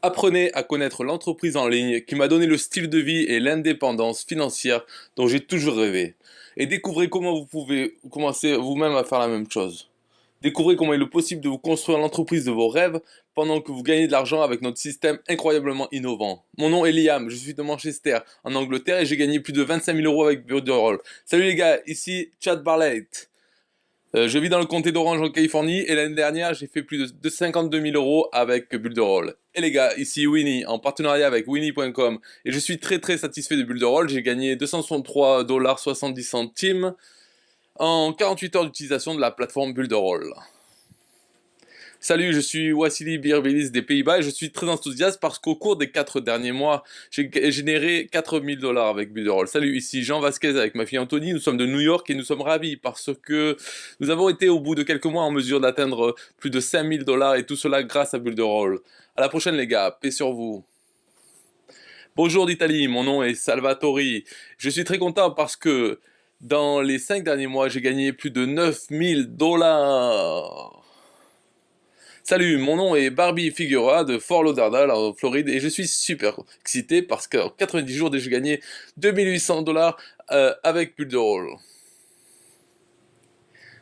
Apprenez à connaître l'entreprise en ligne qui m'a donné le style de vie et l'indépendance financière dont j'ai toujours rêvé. Et découvrez comment vous pouvez commencer vous-même à faire la même chose. Découvrez comment il est possible de vous construire l'entreprise de vos rêves pendant que vous gagnez de l'argent avec notre système incroyablement innovant. Mon nom est Liam, je suis de Manchester, en Angleterre, et j'ai gagné plus de 25 000 euros avec Builderall. Salut les gars, ici Chad Barlett. Je vis dans le comté d'Orange en Californie et l'année dernière j'ai fait plus de 52 000 euros avec Builderall. Et les gars, ici Winnie en partenariat avec Winnie.com et je suis très satisfait de Builderall. J'ai gagné 263,70 $ en 48 heures d'utilisation de la plateforme Builderall. Salut, je suis Wassili Birbilis des Pays-Bas et je suis très enthousiaste parce qu'au cours des 4 derniers mois, j'ai généré 4 000 $ avec Builderall. Salut, ici Jean Vasquez avec ma fille Anthony, nous sommes de New York et nous sommes ravis parce que nous avons été au bout de quelques mois en mesure d'atteindre plus de 5 000 $ et tout cela grâce à Builderall. À la prochaine les gars, paix sur vous. Bonjour d'Italie, mon nom est Salvatori. Je suis très content parce que dans les 5 derniers mois, j'ai gagné plus de 9 000 $. Salut, mon nom est Barbie Figueroa de Fort Lauderdale en Floride et je suis super excité parce qu'en 90 jours j'ai gagné 2800 $ avec Builderall.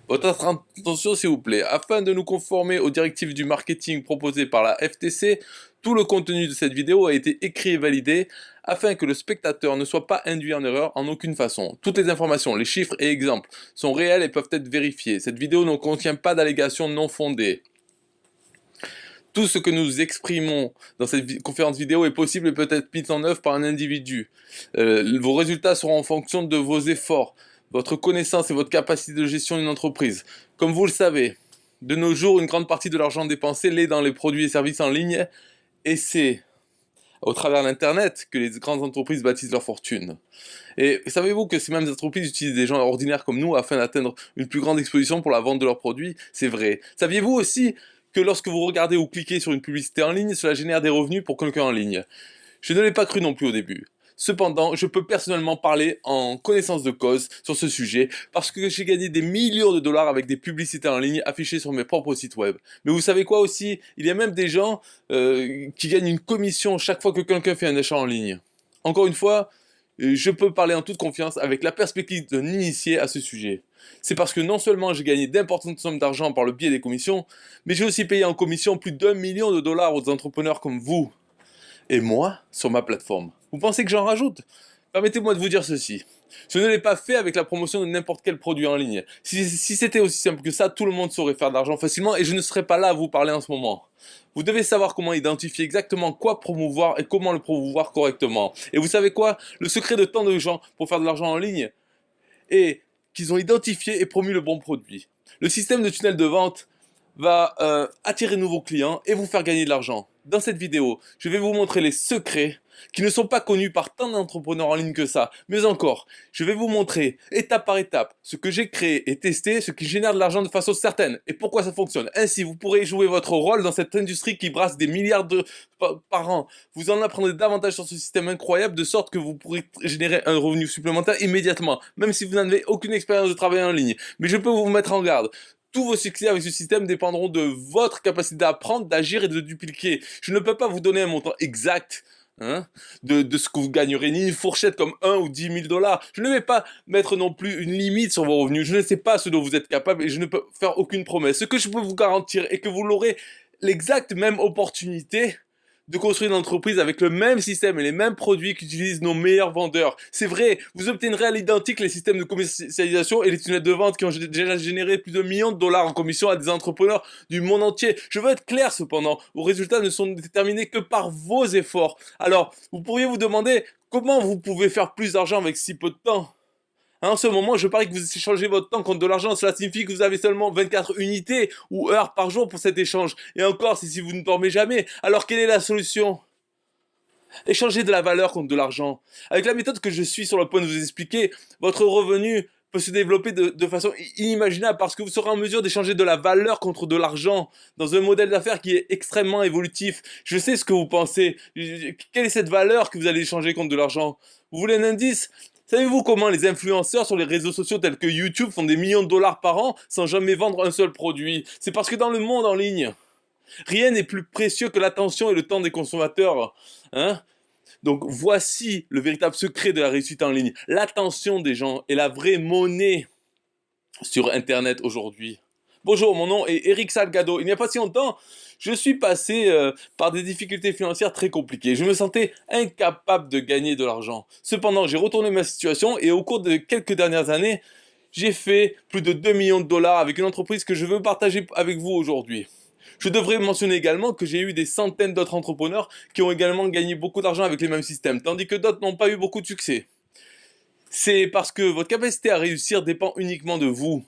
Votre attention s'il vous plaît, afin de nous conformer aux directives du marketing proposées par la FTC, tout le contenu de cette vidéo a été écrit et validé afin que le spectateur ne soit pas induit en erreur en aucune façon. Toutes les informations, les chiffres et exemples sont réels et peuvent être vérifiés. Cette vidéo ne contient pas d'allégations non fondées. Tout ce que nous exprimons dans cette conférence vidéo est possible et peut être mis en œuvre par un individu. Vos résultats seront en fonction de vos efforts, votre connaissance et votre capacité de gestion d'une entreprise. Comme vous le savez, de nos jours, une grande partie de l'argent dépensé l'est dans les produits et services en ligne, et c'est au travers d'Internet que les grandes entreprises bâtissent leur fortune. Et savez-vous que ces mêmes entreprises utilisent des gens ordinaires comme nous afin d'atteindre une plus grande exposition pour la vente de leurs produits? C'est vrai. Saviez-vous aussi que lorsque vous regardez ou cliquez sur une publicité en ligne, cela génère des revenus pour quelqu'un en ligne? Je ne l'ai pas cru non plus au début. Cependant, je peux personnellement parler en connaissance de cause sur ce sujet parce que j'ai gagné des millions de dollars avec des publicités en ligne affichées sur mes propres sites web. Mais vous savez quoi aussi? Il y a même des gens qui gagnent une commission chaque fois que quelqu'un fait un achat en ligne. Encore une fois, je peux parler en toute confiance avec la perspective d'un initié à ce sujet. C'est parce que non seulement j'ai gagné d'importantes sommes d'argent par le biais des commissions, mais j'ai aussi payé en commission plus d'1 million de dollars aux entrepreneurs comme vous et moi sur ma plateforme. Vous pensez que j'en rajoute? Permettez-moi de vous dire ceci. Je ne l'ai pas fait avec la promotion de n'importe quel produit en ligne. Si c'était aussi simple que ça, tout le monde saurait faire de l'argent facilement et je ne serais pas là à vous parler en ce moment. Vous devez savoir comment identifier exactement quoi promouvoir et comment le promouvoir correctement. Et vous savez quoi? Le secret de tant de gens pour faire de l'argent en ligne est qu'ils ont identifié et promu le bon produit. Le système de tunnel de vente va attirer de nouveaux clients et vous faire gagner de l'argent. Dans cette vidéo, je vais vous montrer les secrets qui ne sont pas connus par tant d'entrepreneurs en ligne que ça. Mais encore, je vais vous montrer étape par étape ce que j'ai créé et testé, ce qui génère de l'argent de façon certaine et pourquoi ça fonctionne. Ainsi, vous pourrez jouer votre rôle dans cette industrie qui brasse des milliards par an. Vous en apprendrez davantage sur ce système incroyable de sorte que vous pourrez générer un revenu supplémentaire immédiatement, même si vous n'avez aucune expérience de travail en ligne. Mais je peux vous mettre en garde. Tous vos succès avec ce système dépendront de votre capacité d'apprendre, d'agir et de dupliquer. Je ne peux pas vous donner un montant exact de ce que vous gagnerez, ni une fourchette comme 1 ou 10 000 $. Je ne vais pas mettre non plus une limite sur vos revenus. Je ne sais pas ce dont vous êtes capable et je ne peux faire aucune promesse. Ce que je peux vous garantir est que vous l'aurez l'exacte même opportunité de construire une entreprise avec le même système et les mêmes produits qu'utilisent nos meilleurs vendeurs. C'est vrai, vous obtiendrez à l'identique les systèmes de commercialisation et les tunnels de vente qui ont déjà généré plus de millions de dollars en commission à des entrepreneurs du monde entier. Je veux être clair cependant, vos résultats ne sont déterminés que par vos efforts. Alors, vous pourriez vous demander comment vous pouvez faire plus d'argent avec si peu de temps? En ce moment, je parie que vous échangez votre temps contre de l'argent. Cela signifie que vous avez seulement 24 unités ou heures par jour pour cet échange. Et encore, c'est si vous ne dormez jamais. Alors, quelle est la solution? Échanger de la valeur contre de l'argent. Avec la méthode que je suis sur le point de vous expliquer, votre revenu peut se développer de façon inimaginable parce que vous serez en mesure d'échanger de la valeur contre de l'argent dans un modèle d'affaires qui est extrêmement évolutif. Je sais ce que vous pensez. Quelle est cette valeur que vous allez échanger contre de l'argent? Vous voulez un indice? Savez-vous comment les influenceurs sur les réseaux sociaux tels que YouTube font des millions de dollars par an sans jamais vendre un seul produit? C'est parce que dans le monde en ligne, Rien n'est plus précieux que l'attention et le temps des consommateurs. Hein? Donc voici le véritable secret de la réussite en ligne. L'attention des gens est la vraie monnaie sur Internet aujourd'hui. Bonjour, mon nom est Eric Salgado. Il n'y a pas si longtemps, je suis passé par des difficultés financières très compliquées. Je me sentais incapable de gagner de l'argent. Cependant, j'ai retourné ma situation et au cours de quelques dernières années, j'ai fait plus de 2 millions de dollars avec une entreprise que je veux partager avec vous aujourd'hui. Je devrais mentionner également que j'ai eu des centaines d'autres entrepreneurs qui ont également gagné beaucoup d'argent avec les mêmes systèmes, tandis que d'autres n'ont pas eu beaucoup de succès. C'est parce que votre capacité à réussir dépend uniquement de vous.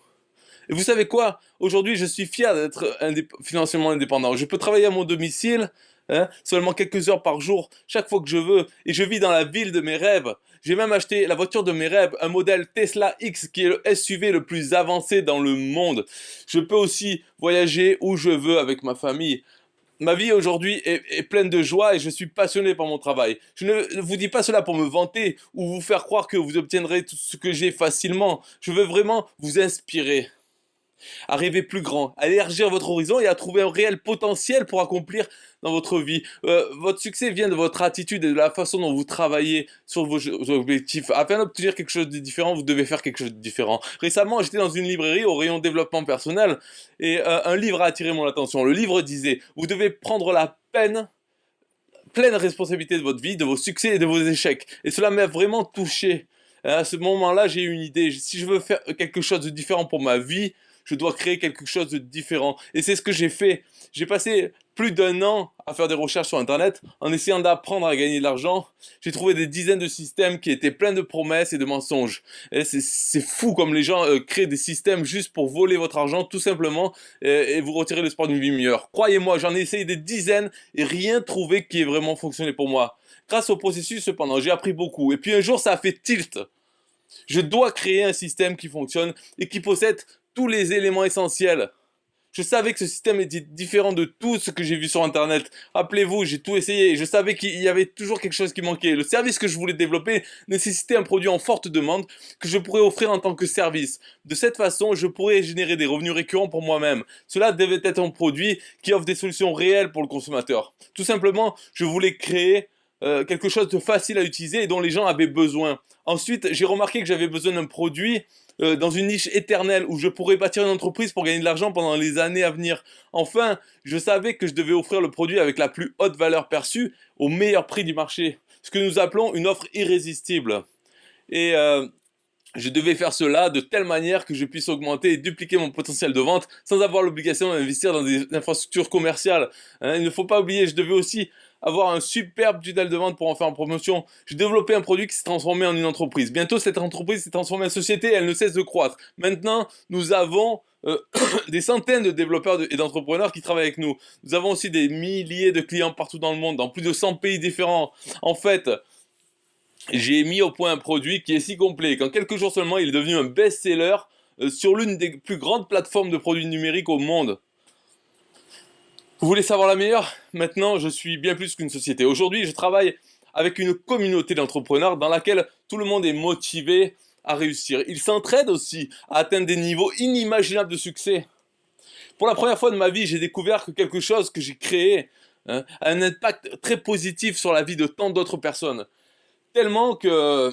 Et vous savez quoi? Aujourd'hui, je suis fier d'être financièrement indépendant. Je peux travailler à mon domicile, hein, seulement quelques heures par jour, chaque fois que je veux, et je vis dans la ville de mes rêves. J'ai même acheté la voiture de mes rêves, un modèle Tesla X qui est le SUV le plus avancé dans le monde. Je peux aussi voyager où je veux avec ma famille. Ma vie aujourd'hui est pleine de joie et je suis passionné par mon travail. Je ne vous dis pas cela pour me vanter ou vous faire croire que vous obtiendrez tout ce que j'ai facilement. Je veux vraiment vous inspirer à rêver plus grand, à élargir votre horizon et à trouver un réel potentiel pour accomplir dans votre vie. Votre succès vient de votre attitude et de la façon dont vous travaillez sur vos objectifs. Afin d'obtenir quelque chose de différent, vous devez faire quelque chose de différent. Récemment, j'étais dans une librairie au rayon développement personnel et un livre a attiré mon attention. Le livre disait, vous devez prendre la pleine responsabilité de votre vie, de vos succès et de vos échecs. Et cela m'a vraiment touché. À ce moment-là, j'ai eu une idée. Si je veux faire quelque chose de différent pour ma vie, je dois créer quelque chose de différent. Et c'est ce que j'ai fait. J'ai passé plus d'1 an à faire des recherches sur Internet en essayant d'apprendre à gagner de l'argent. J'ai trouvé des dizaines de systèmes qui étaient pleins de promesses et de mensonges. Et c'est fou comme les gens créent des systèmes juste pour voler votre argent tout simplement et vous retirer l'espoir d'une vie meilleure. Croyez-moi, j'en ai essayé des dizaines et rien trouvé qui ait vraiment fonctionné pour moi. Grâce au processus, cependant, j'ai appris beaucoup. Et puis un jour, ça a fait tilt. Je dois créer un système qui fonctionne et qui possède tous les éléments essentiels. Je savais que ce système était différent de tout ce que j'ai vu sur Internet. Rappelez-vous, j'ai tout essayé et je savais qu'il y avait toujours quelque chose qui manquait. Le service que je voulais développer nécessitait un produit en forte demande que je pourrais offrir en tant que service. De cette façon, je pourrais générer des revenus récurrents pour moi-même. Cela devait être un produit qui offre des solutions réelles pour le consommateur. Tout simplement, je voulais créer quelque chose de facile à utiliser et dont les gens avaient besoin. Ensuite, j'ai remarqué que j'avais besoin d'un produit dans une niche éternelle où je pourrais bâtir une entreprise pour gagner de l'argent pendant les années à venir. Enfin, je savais que je devais offrir le produit avec la plus haute valeur perçue au meilleur prix du marché. Ce que nous appelons une offre irrésistible. Et je devais faire cela de telle manière que je puisse augmenter et dupliquer mon potentiel de vente sans avoir l'obligation d'investir dans des infrastructures commerciales. Hein, il ne faut pas oublier, je devais aussi avoir un superbe tunnel de vente pour en faire en promotion. J'ai développé un produit qui s'est transformé en une entreprise. Bientôt, cette entreprise s'est transformée en société et elle ne cesse de croître. Maintenant, nous avons des centaines de développeurs et d'entrepreneurs qui travaillent avec nous. Nous avons aussi des milliers de clients partout dans le monde, dans plus de 100 pays différents. En fait, j'ai mis au point un produit qui est si complet qu'en quelques jours seulement, il est devenu un best-seller sur l'une des plus grandes plateformes de produits numériques au monde. Vous voulez savoir la meilleure? Maintenant, je suis bien plus qu'une société. Aujourd'hui, je travaille avec une communauté d'entrepreneurs dans laquelle tout le monde est motivé à réussir. Ils s'entraident aussi à atteindre des niveaux inimaginables de succès. Pour la première fois de ma vie, j'ai découvert que quelque chose que j'ai créé a un impact très positif sur la vie de tant d'autres personnes. Tellement que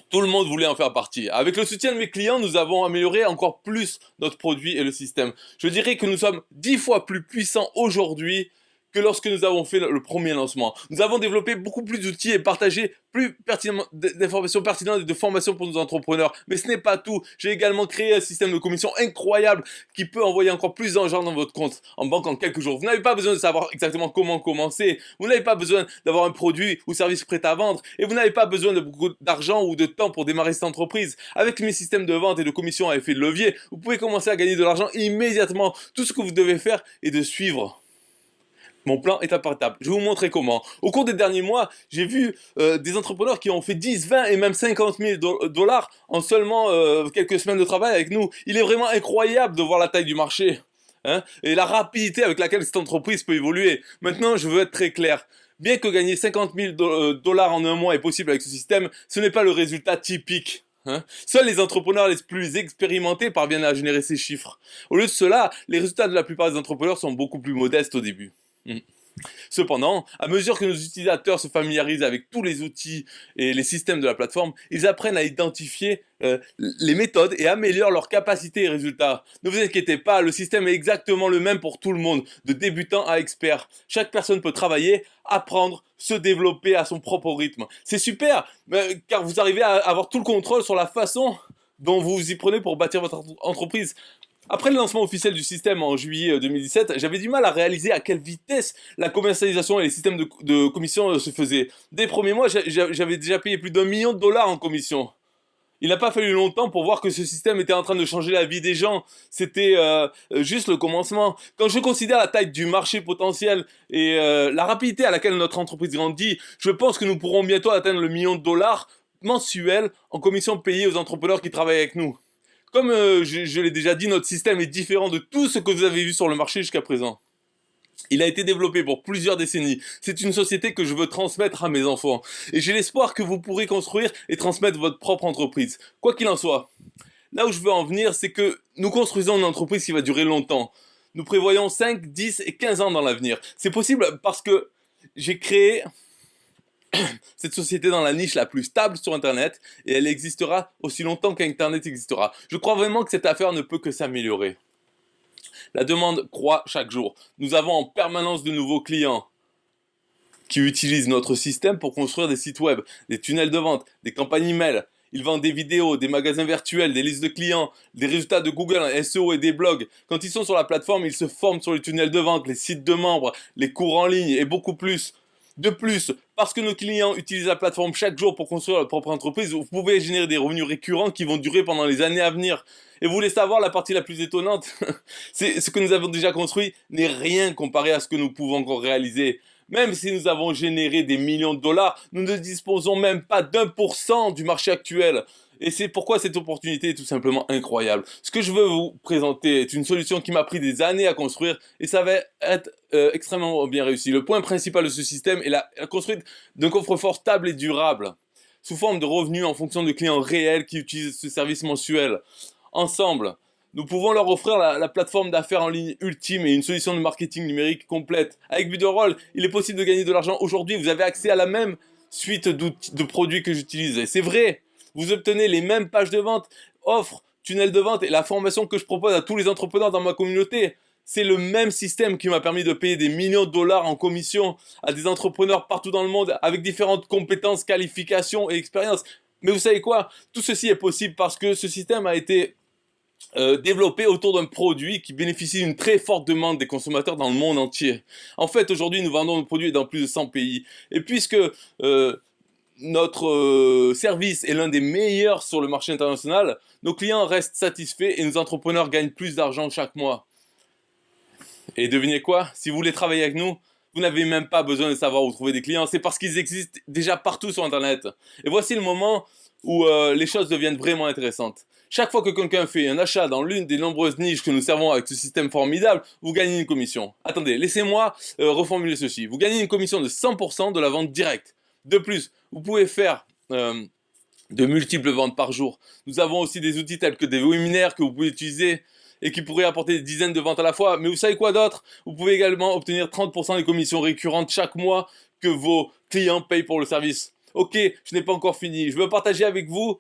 tout le monde voulait en faire partie. Avec le soutien de mes clients, nous avons amélioré encore plus notre produit et le système. Je dirais que nous sommes 10 fois plus puissants aujourd'hui que lorsque nous avons fait le premier lancement. Nous avons développé beaucoup plus d'outils et partagé plus pertinemment d'informations pertinentes et de formations pour nos entrepreneurs. Mais ce n'est pas tout. J'ai également créé un système de commission incroyable qui peut envoyer encore plus d'argent dans votre compte en banque en quelques jours. Vous n'avez pas besoin de savoir exactement comment commencer. Vous n'avez pas besoin d'avoir un produit ou service prêt à vendre. Et vous n'avez pas besoin de beaucoup d'argent ou de temps pour démarrer cette entreprise. Avec mes systèmes de vente et de commission à effet de levier, vous pouvez commencer à gagner de l'argent immédiatement. Tout ce que vous devez faire est de suivre mon plan étape par étape. Je vais vous montrer comment. Au cours des derniers mois, j'ai vu des entrepreneurs qui ont fait 10, 20 et même 50 000 dollars en seulement quelques semaines de travail avec nous. Il est vraiment incroyable de voir la taille du marché, hein, et la rapidité avec laquelle cette entreprise peut évoluer. Maintenant, je veux être très clair. Bien que gagner 50 000 dollars en un mois est possible avec ce système, ce n'est pas le résultat typique. Hein? Seuls les entrepreneurs les plus expérimentés parviennent à générer ces chiffres. Au lieu de cela, les résultats de la plupart des entrepreneurs sont beaucoup plus modestes au début. Cependant, à mesure que nos utilisateurs se familiarisent avec tous les outils et les systèmes de la plateforme, ils apprennent à identifier les méthodes et améliorent leurs capacités et résultats. Ne vous inquiétez pas, le système est exactement le même pour tout le monde, de débutant à expert. Chaque personne peut travailler, apprendre, se développer à son propre rythme. C'est super, car vous arrivez à avoir tout le contrôle sur la façon dont vous vous y prenez pour bâtir votre entreprise. Après le lancement officiel du système en juillet 2017, j'avais du mal à réaliser à quelle vitesse la commercialisation et les systèmes de commission se faisaient. Dès les premiers mois, j'avais déjà payé plus d'1 million de dollars en commission. Il n'a pas fallu longtemps pour voir que ce système était en train de changer la vie des gens. C'était juste le commencement. Quand je considère la taille du marché potentiel et la rapidité à laquelle notre entreprise grandit, je pense que nous pourrons bientôt atteindre le million de dollars mensuels en commission payée aux entrepreneurs qui travaillent avec nous. Comme je l'ai déjà dit, notre système est différent de tout ce que vous avez vu sur le marché jusqu'à présent. Il a été développé pour plusieurs décennies. C'est une société que je veux transmettre à mes enfants. Et j'ai l'espoir que vous pourrez construire et transmettre votre propre entreprise. Quoi qu'il en soit, là où je veux en venir, c'est que nous construisons une entreprise qui va durer longtemps. Nous prévoyons 5, 10 et 15 ans dans l'avenir. C'est possible parce que j'ai créé cette société dans la niche la plus stable sur Internet et elle existera aussi longtemps qu'Internet existera. Je crois vraiment que cette affaire ne peut que s'améliorer. La demande croît chaque jour. Nous avons en permanence de nouveaux clients qui utilisent notre système pour construire des sites web, des tunnels de vente, des campagnes email. Ils vendent des vidéos, des magasins virtuels, des listes de clients, des résultats de Google, SEO et des blogs. Quand ils sont sur la plateforme, ils se forment sur les tunnels de vente, les sites de membres, les cours en ligne et beaucoup plus. De plus, parce que nos clients utilisent la plateforme chaque jour pour construire leur propre entreprise, vous pouvez générer des revenus récurrents qui vont durer pendant les années à venir. Et vous voulez savoir la partie la plus étonnante? C'est ce que nous avons déjà construit n'est rien comparé à ce que nous pouvons encore réaliser. Même si nous avons généré des millions de dollars, nous ne disposons même pas d'1% du marché actuel. Et c'est pourquoi cette opportunité est tout simplement incroyable. Ce que je veux vous présenter est une solution qui m'a pris des années à construire et ça va être extrêmement bien réussi. Le point principal de ce système est la construite d'un coffre-fort stable et durable, sous forme de revenus en fonction de clients réels qui utilisent ce service mensuel. Ensemble, nous pouvons leur offrir la plateforme d'affaires en ligne ultime et une solution de marketing numérique complète. Avec Builderall, il est possible de gagner de l'argent aujourd'hui. Vous avez accès à la même suite de produits que j'utilise. Et c'est vrai. Vous obtenez les mêmes pages de vente, offres, tunnels de vente et la formation que je propose à tous les entrepreneurs dans ma communauté. C'est le même système qui m'a permis de payer des millions de dollars en commission à des entrepreneurs partout dans le monde avec différentes compétences, qualifications et expériences. Mais vous savez quoi? Tout ceci est possible parce que ce système a été développé autour d'un produit qui bénéficie d'une très forte demande des consommateurs dans le monde entier. En fait, aujourd'hui, nous vendons nos produits dans plus de 100 pays. Et puisque notre service est l'un des meilleurs sur le marché international, nos clients restent satisfaits et nos entrepreneurs gagnent plus d'argent chaque mois. Et devinez quoi? Si vous voulez travailler avec nous, vous n'avez même pas besoin de savoir où trouver des clients, c'est parce qu'ils existent déjà partout sur Internet. Et voici le moment où les choses deviennent vraiment intéressantes. Chaque fois que quelqu'un fait un achat dans l'une des nombreuses niches que nous servons avec ce système formidable, vous gagnez une commission. Attendez, laissez-moi reformuler ceci. Vous gagnez une commission de 100% de la vente directe. De plus, vous pouvez faire de multiples ventes par jour. Nous avons aussi des outils tels que des webinaires que vous pouvez utiliser et qui pourraient apporter des dizaines de ventes à la fois. Mais vous savez quoi d'autre? Vous pouvez également obtenir 30% des commissions récurrentes chaque mois que vos clients payent pour le service. Ok, je n'ai pas encore fini. Je veux partager avec vous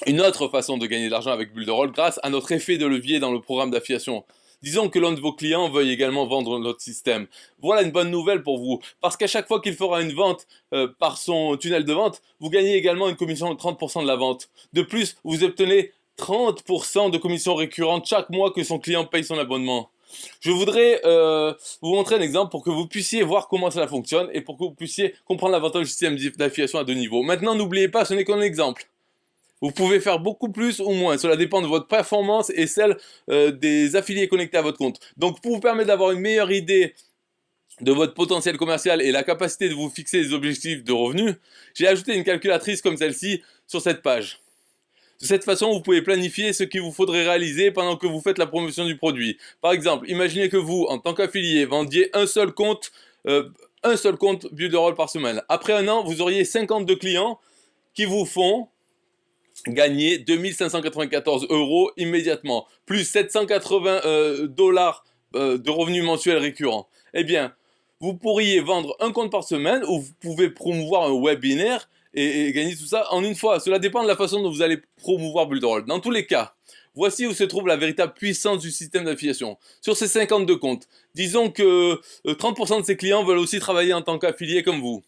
une autre façon de gagner de l'argent avec Builderall grâce à notre effet de levier dans le programme d'affiliation. Disons que l'un de vos clients veuille également vendre notre système. Voilà une bonne nouvelle pour vous, parce qu'à chaque fois qu'il fera une vente par son tunnel de vente, vous gagnez également une commission de 30% de la vente. De plus, vous obtenez 30% de commission récurrente chaque mois que son client paye son abonnement. Je voudrais vous montrer un exemple pour que vous puissiez voir comment cela fonctionne et pour que vous puissiez comprendre l'avantage du système d'affiliation à deux niveaux. Maintenant, n'oubliez pas, ce n'est qu'un exemple. Vous pouvez faire beaucoup plus ou moins, cela dépend de votre performance et celle des affiliés connectés à votre compte. Donc pour vous permettre d'avoir une meilleure idée de votre potentiel commercial et la capacité de vous fixer des objectifs de revenus, j'ai ajouté une calculatrice comme celle-ci sur cette page. De cette façon, vous pouvez planifier ce qu'il vous faudrait réaliser pendant que vous faites la promotion du produit. Par exemple, imaginez que vous, en tant qu'affilié, vendiez un seul compte Builderall par semaine. Après un an, vous auriez 52 clients qui vous font gagner 2594 euros immédiatement, plus 780 dollars de revenus mensuels récurrents. Eh bien, vous pourriez vendre un compte par semaine ou vous pouvez promouvoir un webinaire et gagner tout ça en une fois. Cela dépend de la façon dont vous allez promouvoir Builderall. Dans tous les cas, voici où se trouve la véritable puissance du système d'affiliation. Sur ces 52 comptes, disons que 30% de ces clients veulent aussi travailler en tant qu'affiliés comme vous.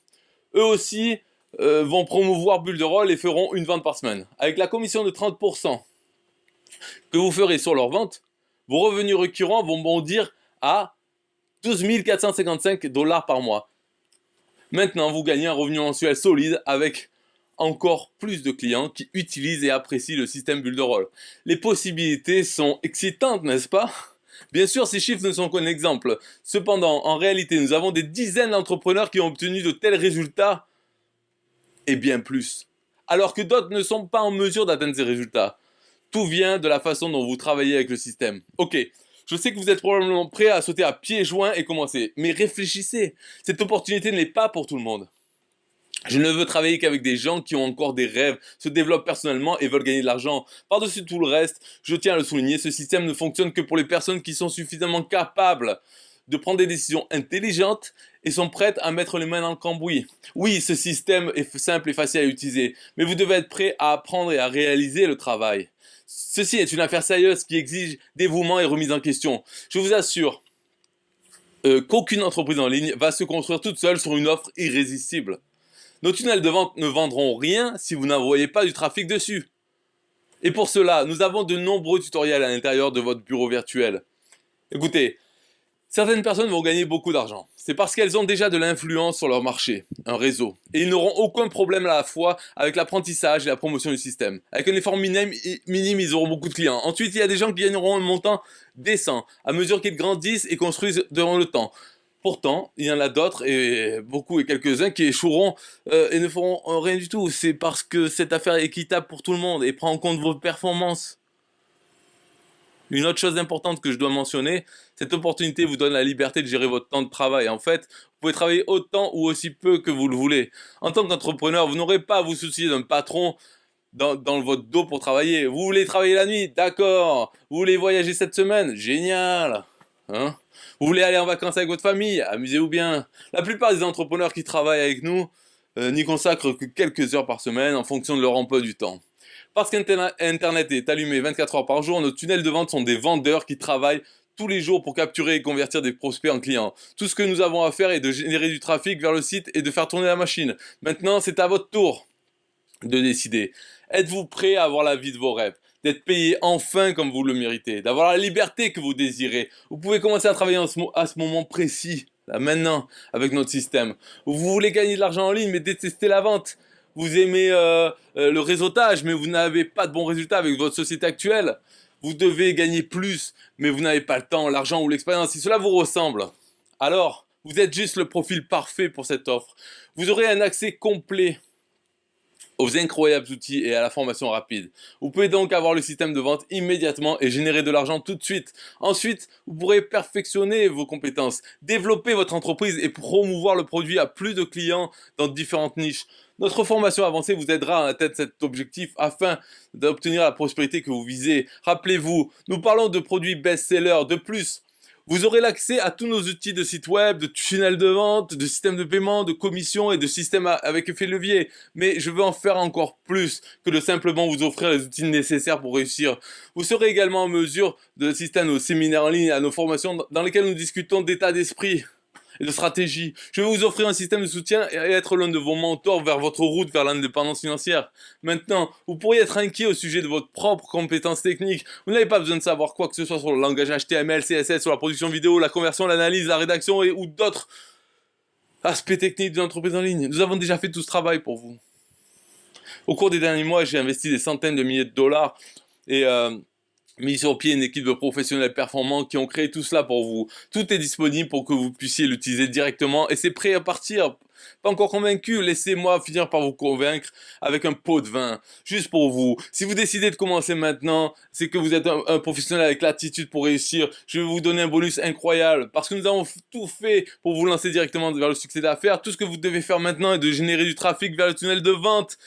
Eux aussi vont promouvoir Builderall et feront une vente par semaine. Avec la commission de 30% que vous ferez sur leur vente, vos revenus récurrents vont bondir à 12 455 dollars par mois. Maintenant, vous gagnez un revenu mensuel solide avec encore plus de clients qui utilisent et apprécient le système Builderall. Les possibilités sont excitantes, n'est-ce pas? Bien sûr, ces chiffres ne sont qu'un exemple. Cependant, en réalité, nous avons des dizaines d'entrepreneurs qui ont obtenu de tels résultats et bien plus. Alors que d'autres ne sont pas en mesure d'atteindre ces résultats. Tout vient de la façon dont vous travaillez avec le système. Ok, je sais que vous êtes probablement prêt à sauter à pieds joints et commencer, mais réfléchissez, cette opportunité n'est pas pour tout le monde. Je ne veux travailler qu'avec des gens qui ont encore des rêves, se développent personnellement et veulent gagner de l'argent. Par-dessus tout le reste, je tiens à le souligner, ce système ne fonctionne que pour les personnes qui sont suffisamment capables de prendre des décisions intelligentes et sont prêtes à mettre les mains dans le cambouis. Oui, ce système est simple et facile à utiliser, mais vous devez être prêt à apprendre et à réaliser le travail. Ceci est une affaire sérieuse qui exige dévouement et remise en question. Je vous assure qu'aucune entreprise en ligne va se construire toute seule sur une offre irrésistible. Nos tunnels de vente ne vendront rien si vous n'envoyez pas du trafic dessus. Et pour cela, nous avons de nombreux tutoriels à l'intérieur de votre bureau virtuel. Écoutez, certaines personnes vont gagner beaucoup d'argent. C'est parce qu'elles ont déjà de l'influence sur leur marché, un réseau. Et ils n'auront aucun problème à la fois avec l'apprentissage et la promotion du système. Avec un effort minime, ils auront beaucoup de clients. Ensuite, il y a des gens qui gagneront un montant décent à mesure qu'ils grandissent et construisent durant le temps. Pourtant, il y en a d'autres, et beaucoup et quelques-uns, qui échoueront et ne feront rien du tout. C'est parce que cette affaire est équitable pour tout le monde et prend en compte vos performances. Une autre chose importante que je dois mentionner, cette opportunité vous donne la liberté de gérer votre temps de travail. En fait, vous pouvez travailler autant ou aussi peu que vous le voulez. En tant qu'entrepreneur, vous n'aurez pas à vous soucier d'un patron dans votre dos pour travailler. Vous voulez travailler la nuit? D'accord. Vous voulez voyager cette semaine? Génial. Hein? Vous voulez aller en vacances avec votre famille? Amusez-vous bien. La plupart des entrepreneurs qui travaillent avec nous n'y consacrent que quelques heures par semaine en fonction de leur emploi du temps. Parce qu'Internet est allumé 24 heures par jour, nos tunnels de vente sont des vendeurs qui travaillent tous les jours pour capturer et convertir des prospects en clients. Tout ce que nous avons à faire est de générer du trafic vers le site et de faire tourner la machine. Maintenant, c'est à votre tour de décider. Êtes-vous prêt à avoir la vie de vos rêves? D'être payé enfin comme vous le méritez? D'avoir la liberté que vous désirez? Vous pouvez commencer à travailler à ce moment précis, là maintenant, avec notre système. Vous voulez gagner de l'argent en ligne mais détestez la vente. Vous aimez le réseautage, mais vous n'avez pas de bons résultats avec votre société actuelle. Vous devez gagner plus, mais vous n'avez pas le temps, l'argent ou l'expérience. Si cela vous ressemble, alors vous êtes juste le profil parfait pour cette offre. Vous aurez un accès complet aux incroyables outils et à la formation rapide. Vous pouvez donc avoir le système de vente immédiatement et générer de l'argent tout de suite. Ensuite, vous pourrez perfectionner vos compétences, développer votre entreprise et promouvoir le produit à plus de clients dans différentes niches. Notre formation avancée vous aidera à atteindre cet objectif afin d'obtenir la prospérité que vous visez. Rappelez-vous, nous parlons de produits best-sellers. De plus, vous aurez l'accès à tous nos outils de site web, de tunnels de vente, de systèmes de paiement, de commissions et de systèmes avec effet levier. Mais je veux en faire encore plus que de simplement vous offrir les outils nécessaires pour réussir. Vous serez également en mesure d'assister à nos séminaires en ligne, à nos formations dans lesquelles nous discutons d'état d'esprit et de stratégie. Je vais vous offrir un système de soutien et être l'un de vos mentors vers votre route vers l'indépendance financière. Maintenant, vous pourriez être inquiet au sujet de votre propre compétence technique. Vous n'avez pas besoin de savoir quoi que ce soit sur le langage HTML, CSS, sur la production vidéo, la conversion, l'analyse, la rédaction ou d'autres aspects techniques de l'entreprise en ligne. Nous avons déjà fait tout ce travail pour vous. Au cours des derniers mois, j'ai investi des centaines de milliers de dollars et mis sur pied une équipe de professionnels performants qui ont créé tout cela pour vous. Tout est disponible pour que vous puissiez l'utiliser directement et c'est prêt à partir. Pas encore convaincu? Laissez-moi finir par vous convaincre avec un pot de vin, juste pour vous. Si vous décidez de commencer maintenant, c'est que vous êtes un professionnel avec l'attitude pour réussir. Je vais vous donner un bonus incroyable parce que nous avons tout fait pour vous lancer directement vers le succès d'affaires. Tout ce que vous devez faire maintenant est de générer du trafic vers le tunnel de vente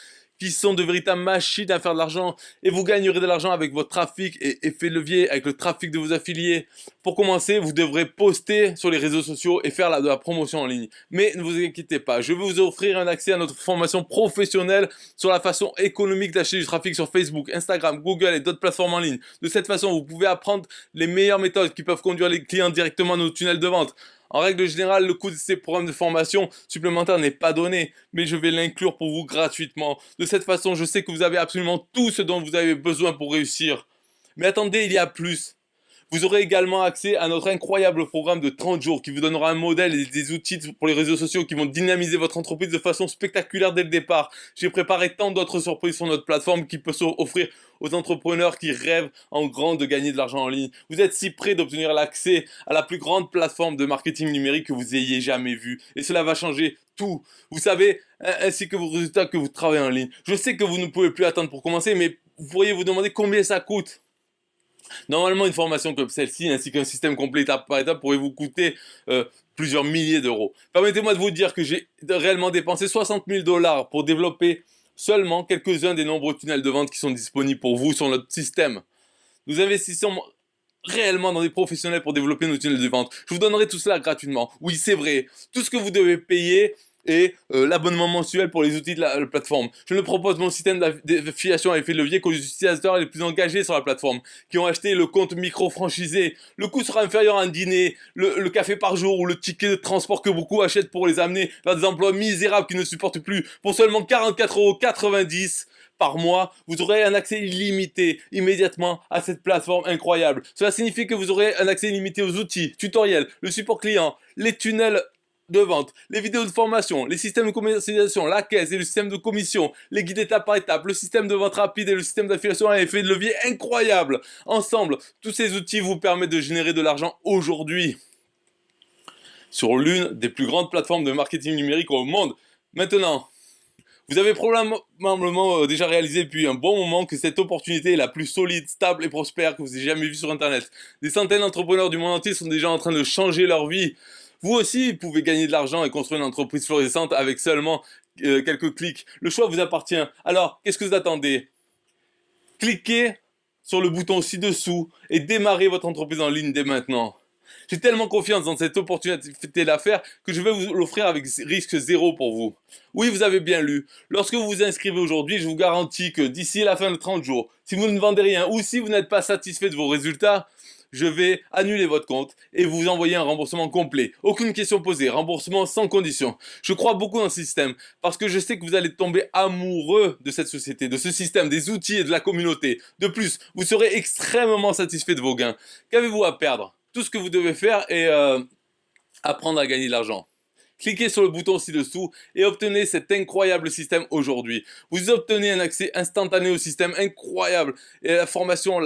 qui sont de véritables machines à faire de l'argent et vous gagnerez de l'argent avec votre trafic et effet de levier, avec le trafic de vos affiliés. Pour commencer, vous devrez poster sur les réseaux sociaux et faire de la promotion en ligne. Mais ne vous inquiétez pas, je vais vous offrir un accès à notre formation professionnelle sur la façon économique d'acheter du trafic sur Facebook, Instagram, Google et d'autres plateformes en ligne. De cette façon, vous pouvez apprendre les meilleures méthodes qui peuvent conduire les clients directement dans nos tunnels de vente. En règle générale, le coût de ces programmes de formation supplémentaires n'est pas donné, mais je vais l'inclure pour vous gratuitement. De cette façon, je sais que vous avez absolument tout ce dont vous avez besoin pour réussir. Mais attendez, il y a plus. Vous aurez également accès à notre incroyable programme de 30 jours qui vous donnera un modèle et des outils pour les réseaux sociaux qui vont dynamiser votre entreprise de façon spectaculaire dès le départ. J'ai préparé tant d'autres surprises sur notre plateforme qui peut s'offrir aux entrepreneurs qui rêvent en grand de gagner de l'argent en ligne. Vous êtes si près d'obtenir l'accès à la plus grande plateforme de marketing numérique que vous ayez jamais vue. Et cela va changer tout. Vous savez, ainsi que vos résultats que vous travaillez en ligne. Je sais que vous ne pouvez plus attendre pour commencer, mais vous pourriez vous demander combien ça coûte. Normalement, une formation comme celle-ci, ainsi qu'un système complet étape par étape, pourrait vous coûter plusieurs milliers d'euros. Permettez-moi de vous dire que j'ai réellement dépensé 60 000 $ pour développer seulement quelques-uns des nombreux tunnels de vente qui sont disponibles pour vous sur notre système. Nous investissons réellement dans des professionnels pour développer nos tunnels de vente. Je vous donnerai tout cela gratuitement. Oui, c'est vrai. Tout ce que vous devez payer et l'abonnement mensuel pour les outils de la plateforme. Je ne propose mon système d'affiliation à effet de levier qu'aux utilisateurs les plus engagés sur la plateforme, qui ont acheté le compte micro-franchisé. Le coût sera inférieur à un dîner, le café par jour ou le ticket de transport que beaucoup achètent pour les amener vers des emplois misérables qui ne supportent plus. Pour seulement 44,90 € par mois, vous aurez un accès illimité immédiatement à cette plateforme incroyable. Cela signifie que vous aurez un accès illimité aux outils, tutoriels, le support client, les tunnels de vente, les vidéos de formation, les systèmes de commercialisation, la caisse et le système de commission, les guides étape par étape, le système de vente rapide et le système d'affiliation à effet de levier incroyable. Ensemble, tous ces outils vous permettent de générer de l'argent aujourd'hui sur l'une des plus grandes plateformes de marketing numérique au monde. Maintenant, vous avez probablement déjà réalisé depuis un bon moment que cette opportunité est la plus solide, stable et prospère que vous ayez jamais vue sur Internet. Des centaines d'entrepreneurs du monde entier sont déjà en train de changer leur vie. Vous aussi pouvez gagner de l'argent et construire une entreprise florissante avec seulement quelques clics. Le choix vous appartient. Alors, qu'est-ce que vous attendez? Cliquez sur le bouton ci-dessous et démarrez votre entreprise en ligne dès maintenant. J'ai tellement confiance dans cette opportunité d'affaires que je vais vous l'offrir avec risque zéro pour vous. Oui, vous avez bien lu. Lorsque vous vous inscrivez aujourd'hui, je vous garantis que d'ici la fin de 30 jours, si vous ne vendez rien ou si vous n'êtes pas satisfait de vos résultats, je vais annuler votre compte et vous envoyer un remboursement complet. Aucune question posée, remboursement sans condition. Je crois beaucoup dans ce système parce que je sais que vous allez tomber amoureux de cette société, de ce système, des outils et de la communauté. De plus, vous serez extrêmement satisfait de vos gains. Qu'avez-vous à perdre? Tout ce que vous devez faire est apprendre à gagner de l'argent. Cliquez sur le bouton ci-dessous et obtenez cet incroyable système aujourd'hui. Vous obtenez un accès instantané au système incroyable et à la formation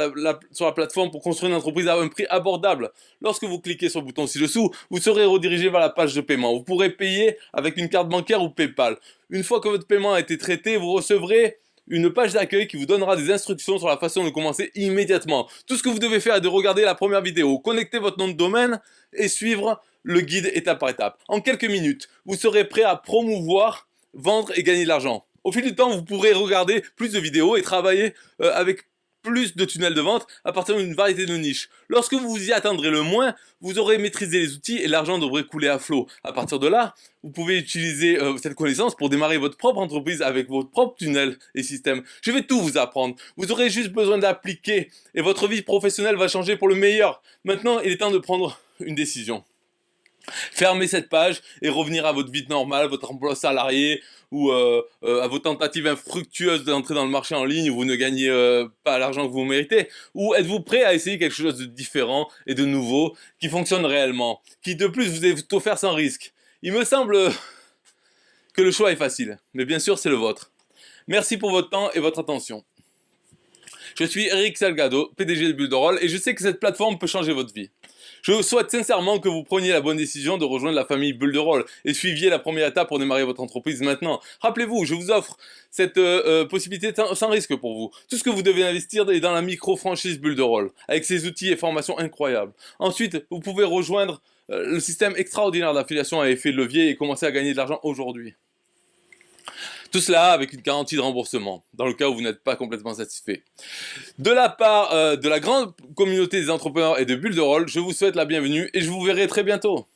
sur la plateforme pour construire une entreprise à un prix abordable. Lorsque vous cliquez sur le bouton ci-dessous, vous serez redirigé vers la page de paiement. Vous pourrez payer avec une carte bancaire ou PayPal. Une fois que votre paiement a été traité, vous recevrez une page d'accueil qui vous donnera des instructions sur la façon de commencer immédiatement. Tout ce que vous devez faire est de regarder la première vidéo, connecter votre nom de domaine et suivre le guide étape par étape. En quelques minutes, vous serez prêt à promouvoir, vendre et gagner de l'argent. Au fil du temps, vous pourrez regarder plus de vidéos et travailler avec plus de tunnels de vente à partir d'une variété de niches. Lorsque vous vous y attendrez le moins, vous aurez maîtrisé les outils et l'argent devrait couler à flot. À partir de là, vous pouvez utiliser cette connaissance pour démarrer votre propre entreprise avec votre propre tunnel et système. Je vais tout vous apprendre. Vous aurez juste besoin d'appliquer et votre vie professionnelle va changer pour le meilleur. Maintenant, il est temps de prendre une décision. Fermez cette page et revenir à votre vie normale, votre emploi salarié ou à vos tentatives infructueuses d'entrer dans le marché en ligne où vous ne gagnez pas l'argent que vous méritez. Ou êtes-vous prêt à essayer quelque chose de différent et de nouveau qui fonctionne réellement, qui de plus vous est offert sans risque? Il me semble que le choix est facile, mais bien sûr c'est le vôtre. Merci pour votre temps et votre attention. Je suis Eric Salgado, PDG de Builderall et je sais que cette plateforme peut changer votre vie. Je souhaite sincèrement que vous preniez la bonne décision de rejoindre la famille Builderall et suiviez la première étape pour démarrer votre entreprise maintenant. Rappelez-vous, je vous offre cette possibilité sans risque pour vous. Tout ce que vous devez investir est dans la micro-franchise Builderall, avec ses outils et formations incroyables. Ensuite, vous pouvez rejoindre le système extraordinaire d'affiliation à effet de levier et commencer à gagner de l'argent aujourd'hui. Tout cela avec une garantie de remboursement, dans le cas où vous n'êtes pas complètement satisfait. De la part de la grande communauté des entrepreneurs et de Bulle de Rôle, je vous souhaite la bienvenue et je vous verrai très bientôt.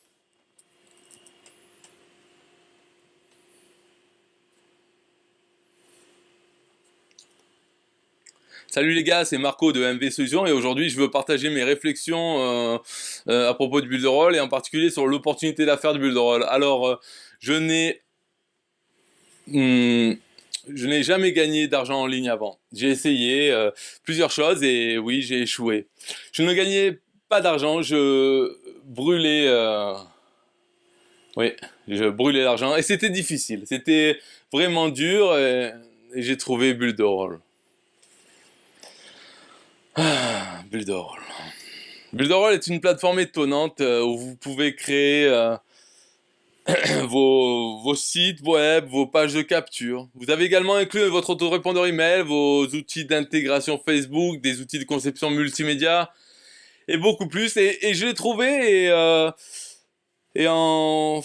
Salut les gars, c'est Marco de MV Solutions et aujourd'hui je veux partager mes réflexions à propos du Bulle de Rôle et en particulier sur l'opportunité d'affaires du Bulle de Rôle. Alors, je n'ai jamais gagné d'argent en ligne avant. J'ai essayé plusieurs choses et oui, j'ai échoué. Je ne gagnais pas d'argent, oui, je brûlais l'argent et c'était difficile. C'était vraiment dur et j'ai trouvé Bulle de Rôle. Bulle de Rôle. Bulle de Rôle est une plateforme étonnante où vous pouvez créer vos sites web, vos pages de capture. Vous avez également inclus votre autorépondeur email, vos outils d'intégration Facebook, des outils de conception multimédia et beaucoup plus. Et je l'ai trouvé et en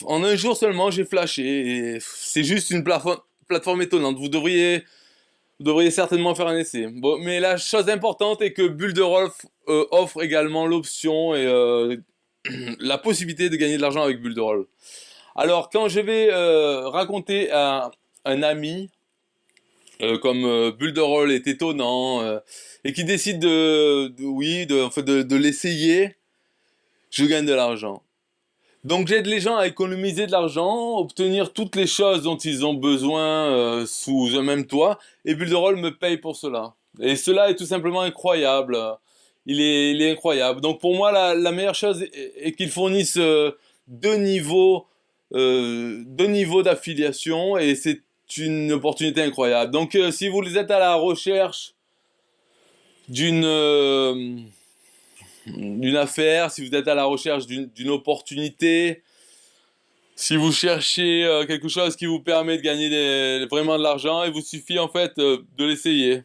un jour seulement j'ai flashé. C'est juste une plateforme étonnante. Vous devriez certainement faire un essai. Bon, mais la chose importante est que Bulle de Rôle offre également l'option et la possibilité de gagner de l'argent avec Bulle de Rôle. Alors, quand je vais raconter à un ami comme Bulle de Rôle est étonnant et qui décide de l'essayer, je gagne de l'argent. Donc j'aide les gens à économiser de l'argent, obtenir toutes les choses dont ils ont besoin sous un même toit, et Bulle de Rôle me paye pour cela. Et cela est tout simplement incroyable. Il est incroyable. Donc pour moi, la meilleure chose est qu'ils fournissent deux niveaux d'affiliation, et c'est une opportunité incroyable. Donc si vous êtes à la recherche d'une affaire, si vous êtes à la recherche d'une opportunité, si vous cherchez quelque chose qui vous permet de gagner vraiment de l'argent, il vous suffit en fait de l'essayer.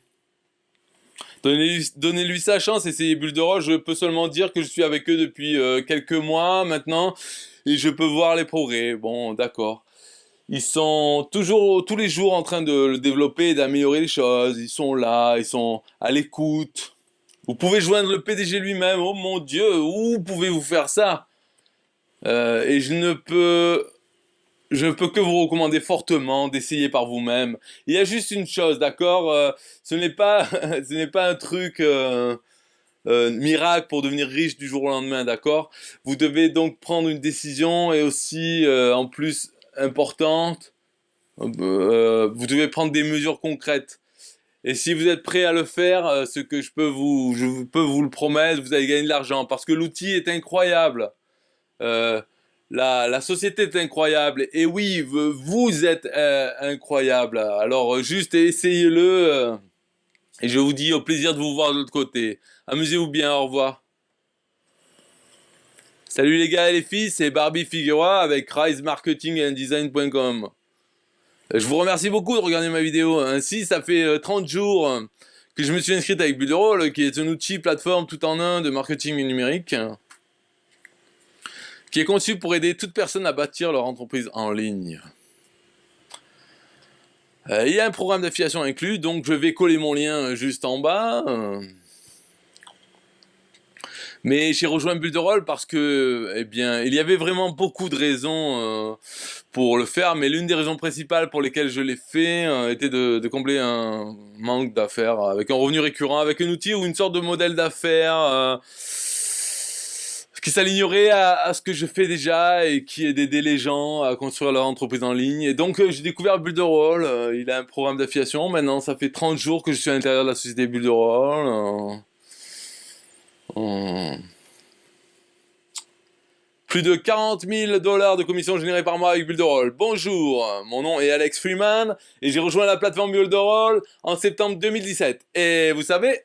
Donnez-lui sa chance, essayez Bulle de Rôle. Je peux seulement dire que je suis avec eux depuis quelques mois maintenant et je peux voir les progrès. Bon, d'accord. Ils sont toujours, tous les jours en train de le développer et d'améliorer les choses. Ils sont là, ils sont à l'écoute. Vous pouvez joindre le PDG lui-même. Oh mon Dieu, où pouvez-vous faire ça? Et je ne peux que vous recommander fortement d'essayer par vous-même. Il y a juste une chose, d'accord? Ce n'est pas, ce n'est pas un truc miracle pour devenir riche du jour au lendemain, d'accord? Vous devez donc prendre une décision et aussi, en plus importante, vous devez prendre des mesures concrètes. Et si vous êtes prêt à le faire, ce que je peux vous le promettre, vous allez gagner de l'argent parce que l'outil est incroyable. La société est incroyable. Et oui, vous êtes incroyable. Alors juste essayez-le. Et je vous dis au plaisir de vous voir de l'autre côté. Amusez-vous bien, au revoir. Salut les gars et les filles, c'est Barbie Figueroa avec risemarketinganddesign.com. Je vous remercie beaucoup de regarder ma vidéo. Ainsi, ça fait 30 jours que je me suis inscrit avec Bulle de Rôle, qui est un outil plateforme tout en un de marketing numérique, qui est conçu pour aider toute personne à bâtir leur entreprise en ligne. Il y a un programme d'affiliation inclus, donc je vais coller mon lien juste en bas. Mais j'ai rejoint Bulle de Rôle parce que, eh bien, il y avait vraiment beaucoup de raisons pour le faire, mais l'une des raisons principales pour lesquelles je l'ai fait était de combler un manque d'affaires avec un revenu récurrent, avec un outil ou une sorte de modèle d'affaires qui s'alignerait à ce que je fais déjà et qui est d'aider les gens à construire leur entreprise en ligne. Et donc j'ai découvert Bulle de Rôle, il a un programme d'affiliation, maintenant ça fait 30 jours que je suis à l'intérieur de la société Bulle de Rôle. Plus de 40 000 $ de commissions générées par mois avec Bulle de Rôle. Bonjour, mon nom est Alex Freeman et j'ai rejoint la plateforme Bulle de Rôle en septembre 2017. Et vous savez,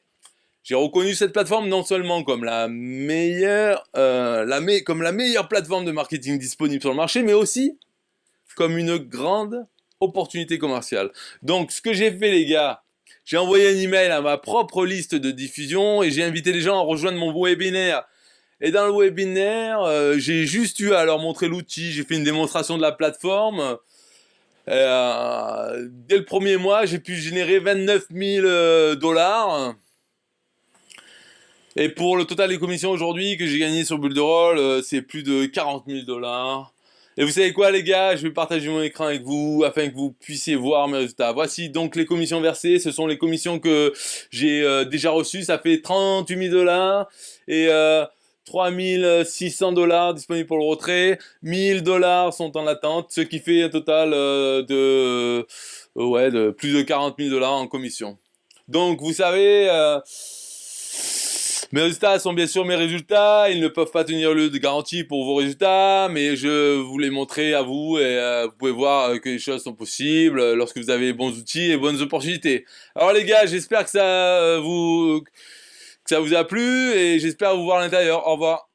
j'ai reconnu cette plateforme non seulement comme la meilleure plateforme de marketing disponible sur le marché, mais aussi comme une grande opportunité commerciale. Donc ce que j'ai fait les gars, j'ai envoyé un email à ma propre liste de diffusion et j'ai invité les gens à rejoindre mon webinaire. Et dans le webinaire, j'ai juste eu à leur montrer l'outil, j'ai fait une démonstration de la plateforme. Dès le premier mois, j'ai pu générer 29 000 dollars. Et pour le total des commissions aujourd'hui que j'ai gagné sur Bulle de Roll, c'est plus de 40 000 dollars. Et vous savez quoi les gars, je vais partager mon écran avec vous afin que vous puissiez voir mes résultats. Voici donc les commissions versées, ce sont les commissions que j'ai déjà reçues, ça fait 38 000 dollars et 3 600 dollars disponibles pour le retrait, 1000 dollars sont en attente, ce qui fait un total de plus de 40 000 dollars en commission. Donc vous savez... mes résultats sont bien sûr mes résultats, ils ne peuvent pas tenir lieu de garantie pour vos résultats, mais je vous les montrer à vous et vous pouvez voir que les choses sont possibles lorsque vous avez bons outils et bonnes opportunités. Alors les gars, j'espère que ça vous a plu et j'espère vous voir à l'intérieur. Au revoir.